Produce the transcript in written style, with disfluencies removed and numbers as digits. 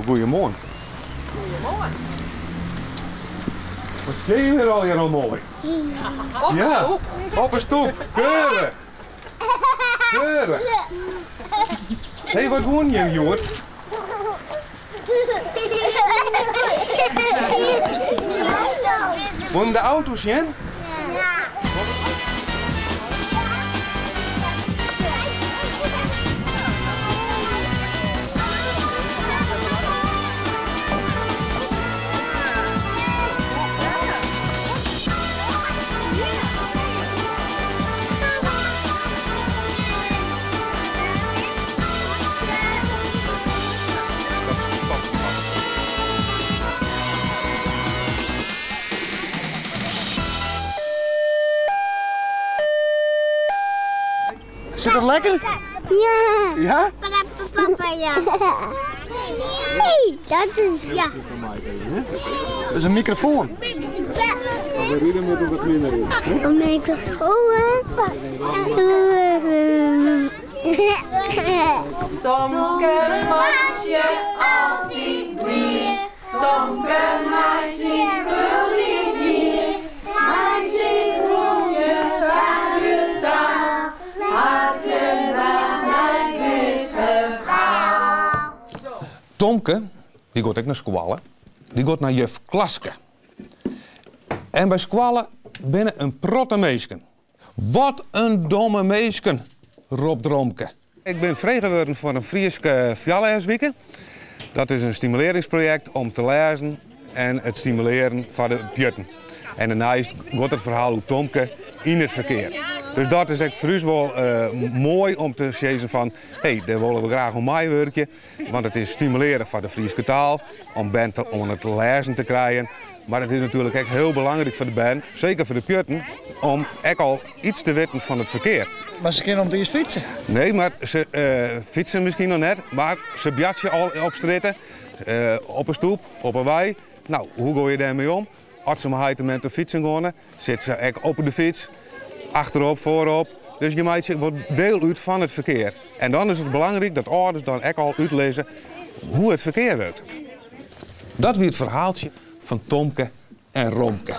Goedemorgen. Goedemorgen. Wat zie je er al hier al mooi? Op een stoep. Op een stoep. Keurig. Keurig. Hé, wat woon je, Joert? Woon de auto's in? Zit het lekker? Ja. Ja? Papa, ja. Nee, dat is ja. Dat is een microfoon. We reden met wat minder in. Een microfoon. Tomke meisje, altijd weer. Tomke meisje, gullig dier. Meisje, roosje, zachte taal. Harten naar mijn witte paal. Tomke, die gaat ook naar Squallen. Die gaat naar juf Klaske. En bij Squallen binnen een protte meesken. Wat een domme meesken, Rob Dromke. Ik ben vrijgeworden voor een Frieske Fjallaarsweken. Dat is een stimuleringsproject om te lezen en het stimuleren van de pjutten. En daarnaast wordt het verhaal hoe Tomke in het verkeer. Dus dat is echt voor ons wel mooi om te zeggen van, hé, daar willen we graag om mij werken. Want het is stimuleren van de Friese taal, om het lezen te krijgen. Maar het is natuurlijk echt heel belangrijk voor de band, zeker voor de pjutten, om echt al iets te weten van het verkeer. Maar ze kunnen om te eens fietsen. Nee, maar ze fietsen misschien nog net, maar ze bjatsen al op stritten, op een stoep, op een wei. Nou, hoe ga je daarmee om? Als ze maar met de fietsen gaan, zit ze echt op de fiets, achterop, voorop. Dus je maakt wordt deel uit van het verkeer. En dan is het belangrijk dat ouders dan echt al uitlezen hoe het verkeer werkt. Dat weer het verhaaltje van Tomke en Romke.